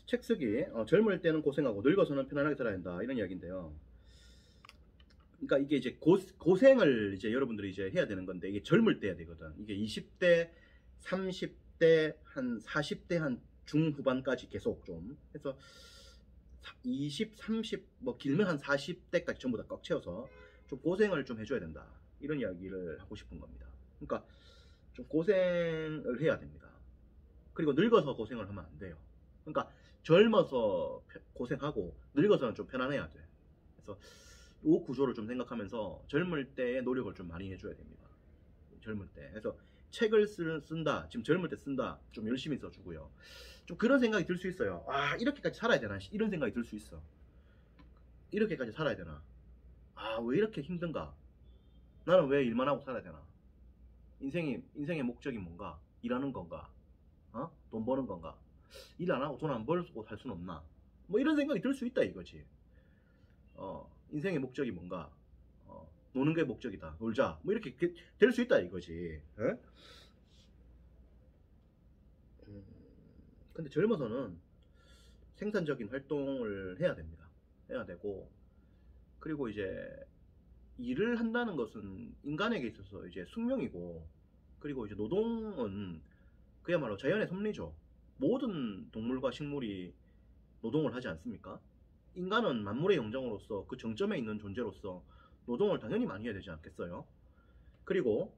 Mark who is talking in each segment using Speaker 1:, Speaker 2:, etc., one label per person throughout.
Speaker 1: 책 쓰기, 젊을 때는 고생하고 늙어서는 편안하게 살아야 한다, 이런 이야기인데요. 그러니까 이게 이제 고생을 이제 여러분들이 이제 해야 되는 건데, 이게 젊을 때 해야 되거든. 이게 20대, 30대, 한 40대 한 중후반까지 계속 좀 해서 20, 30, 뭐 길면 한 40대까지 전부 다 꽉 채워서 좀 고생을 좀 해줘야 된다, 이런 이야기를 하고 싶은 겁니다. 그러니까 좀 고생을 해야 됩니다. 그리고 늙어서 고생을 하면 안 돼요. 그러니까 젊어서 고생하고 늙어서는 좀 편안해야 돼. 그래서 이 구조를 좀 생각하면서 젊을 때의 노력을 좀 많이 해줘야 됩니다. 젊을 때. 그래서 책을 쓴다. 지금 젊을 때 쓴다. 좀 열심히 써주고요. 좀 그런 생각이 들 수 있어요. 아, 이렇게까지 살아야 되나? 이런 생각이 들 수 있어. 이렇게까지 살아야 되나? 아, 왜 이렇게 힘든가? 나는 왜 일만 하고 살아야 되나? 인생의 목적이 뭔가? 일하는 건가? 돈 버는 건가? 일 안 하고 돈 안 벌고 살 수는 없나? 뭐 이런 생각이 들 수 있다 이거지. 인생의 목적이 뭔가? 노는 게 목적이다. 놀자. 뭐 이렇게 될 수 있다 이거지. 에? 근데 젊어서는 생산적인 활동을 해야 됩니다. 해야 되고, 그리고 이제 일을 한다는 것은 인간에게 있어서 이제 숙명이고, 그리고 이제 노동은 그야말로 자연의 섭리죠. 모든 동물과 식물이 노동을 하지 않습니까? 인간은 만물의 영장으로서 그 정점에 있는 존재로서 노동을 당연히 많이 해야 되지 않겠어요? 그리고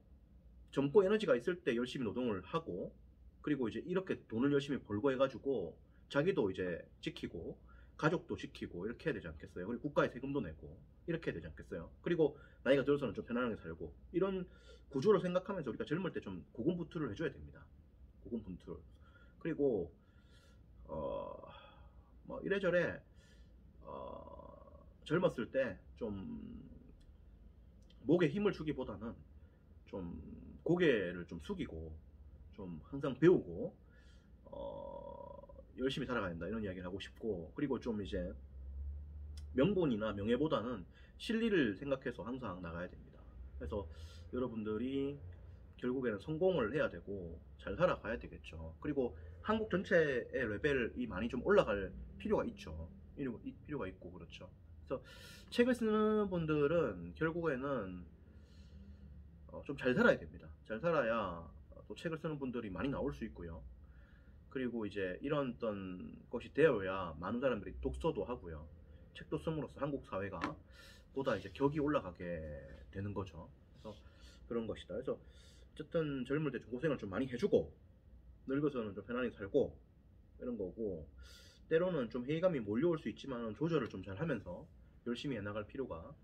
Speaker 1: 젊고 에너지가 있을 때 열심히 노동을 하고, 그리고 이제 이렇게 돈을 열심히 벌고 해가지고 자기도 이제 지키고 가족도 지키고 이렇게 해야 되지 않겠어요? 그리고 국가에 세금도 내고 이렇게 해야 되지 않겠어요? 그리고 나이가 들어서는 좀 편안하게 살고, 이런 구조를 생각하면서 우리가 젊을 때 좀 고군분투를 해줘야 됩니다. 고군분투를. 그리고 뭐 이래저래 젊었을 때 좀 목에 힘을 주기보다는 좀 고개를 좀 숙이고 좀 항상 배우고 열심히 살아가야 된다, 이런 이야기를 하고 싶고, 그리고 좀 이제 명분이나 명예보다는 실리를 생각해서 항상 나가야 됩니다. 그래서 여러분들이 결국에는 성공을 해야 되고 잘 살아가야 되겠죠. 그리고 한국 전체의 레벨이 많이 좀 올라갈 필요가 있죠. 필요가 있고, 그렇죠. 그래서 책을 쓰는 분들은 결국에는 좀 잘 살아야 됩니다. 잘 살아야 또 책을 쓰는 분들이 많이 나올 수 있고요. 그리고 이제 이런 어떤 것이 되어야 많은 사람들이 독서도 하고요. 책도 씀으로써 한국 사회가 보다 이제 격이 올라가게 되는 거죠. 그래서 그런 것이다. 그래서 어쨌든 젊을 때 좀 고생을 좀 많이 해주고 늙어서는 좀 편안히 살고 이런 거고, 때로는 좀 회의감이 몰려올 수 있지만 조절을 좀 잘 하면서 열심히 해나갈 필요가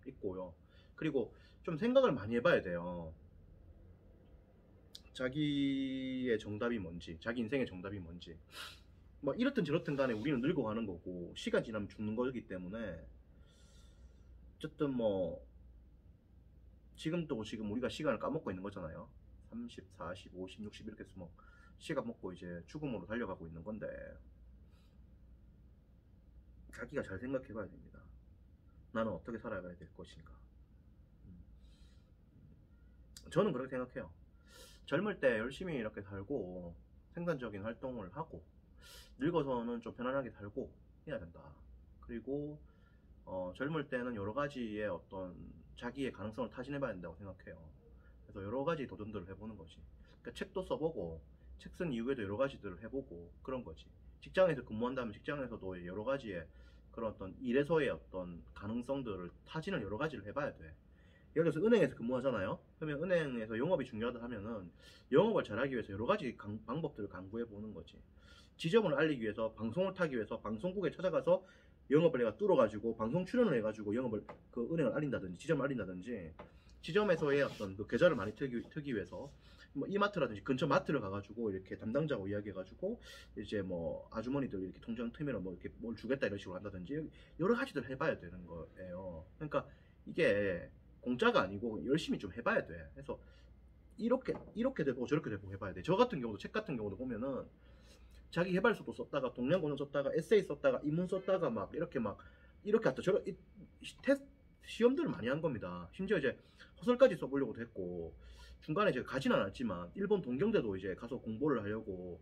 Speaker 1: 있고요. 그리고 좀 생각을 많이 해봐야 돼요. 자기의 정답이 뭔지, 자기 인생의 정답이 뭔지. 뭐 이렇든 저렇든 간에 우리는 늙어가는 거고 시간 지나면 죽는 거기 때문에, 어쨌든 뭐 지금 우리가 시간을 까먹고 있는 거잖아요. 30, 40, 50, 60 이렇게 해서 뭐 시간 먹고 이제 죽음으로 달려가고 있는 건데, 자기가 잘 생각해 봐야 됩니다. 나는 어떻게 살아가야 될 것인가. 저는 그렇게 생각해요. 젊을 때 열심히 이렇게 살고 생산적인 활동을 하고 늙어서는 좀 편안하게 살고 해야 된다. 그리고 젊을 때는 여러 가지의 어떤 자기의 가능성을 타진해 봐야 된다고 생각해요. 그래서 여러 가지 도전들을 해보는 거지. 그러니까 책도 써보고 책 쓴 이후에도 여러 가지들을 해보고 그런 거지. 직장에서 근무한다면 직장에서도 여러 가지의 그런 어떤 일에서의 어떤 가능성들을 타진을 여러 가지를 해봐야 돼. 예를 들어서 은행에서 근무하잖아요. 그러면 은행에서 영업이 중요하다 하면은 영업을 잘하기 위해서 여러 가지 방법들을 강구해 보는 거지. 지점을 알리기 위해서, 방송을 타기 위해서 방송국에 찾아가서 영업을 내가 뚫어가지고 방송 출연을 해가지고 영업을 그 은행을 알린다든지 지점을 알린다든지, 지점에서의 어떤 그 계좌를 많이 트기 위해서 뭐 이마트라든지 근처 마트를 가가지고 이렇게 담당자하고 이야기해가지고 이제 뭐 아주머니들 이렇게 통장 트면 뭐 이렇게 뭘 주겠다 이런 식으로 한다든지 여러 가지들 해봐야 되는 거예요. 그러니까 이게 공짜가 아니고 열심히 좀 해봐야 돼. 그래서 이렇게 돼보고 저렇게 돼보고 해봐야 돼. 저 같은 경우도, 책 같은 경우도 보면은 자기 개발서도 썼다가 동양고전 썼다가 에세이 썼다가 인문 썼다가 막 이렇게 하다 테스트 시험들을 많이 한 겁니다. 심지어 이제 소설까지 써보려고도 했고, 중간에 제가 가진 않았지만 일본 동경대도 이제 가서 공부를 하려고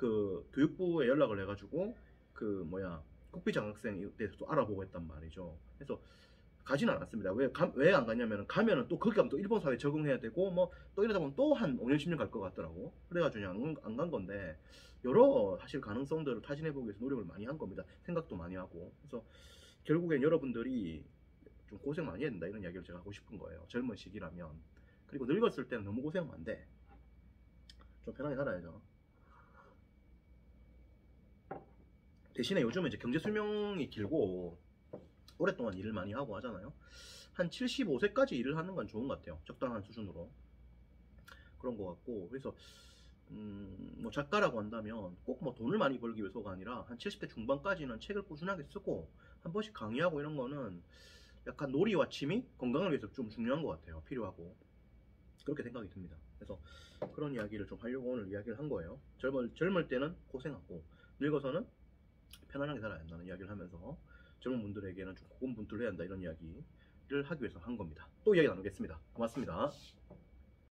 Speaker 1: 그 교육부에 연락을 해가지고 그 뭐야 국비 장학생에 대해서 또 알아보고 했단 말이죠. 그래서 가지는 않았습니다. 왜 안 갔냐면 가면은 또 거기 가면 또 일본 사회에 적응해야 되고 뭐 또 이러다 보면 또 한 5년 10년 갈 것 같더라고. 그래가지고 그냥 안 간 건데 여러 사실 가능성들을 타진해보기 위해서 노력을 많이 한 겁니다. 생각도 많이 하고. 그래서 결국엔 여러분들이 좀 고생 많이 해야 된다 이런 이야기를 제가 하고 싶은 거예요. 젊은 시기라면. 그리고 늙었을 때는 너무 고생하면 안 돼. 좀 편하게 살아야죠. 대신에 요즘은 이제 경제 수명이 길고 오랫동안 일을 많이 하고 하잖아요. 한 75세까지 일을 하는 건 좋은 것 같아요. 적당한 수준으로. 그런 것 같고. 그래서 뭐 작가라고 한다면 꼭 뭐 돈을 많이 벌기 위해서가 아니라 한 70대 중반까지는 책을 꾸준하게 쓰고 한 번씩 강의하고 이런 거는 약간 놀이와 취미, 건강을 위해서 좀 중요한 것 같아요. 필요하고. 그렇게 생각이 듭니다. 그래서 그런 이야기를 좀 하려고 오늘 이야기를 한 거예요. 젊을 때는 고생하고 늙어서는 편안하게 살아야 한다는 이야기를 하면서 젊은 분들에게는 좀 고군분투를 해야 한다 이런 이야기를 하기 위해서 한 겁니다. 또 이야기 나누겠습니다. 고맙습니다.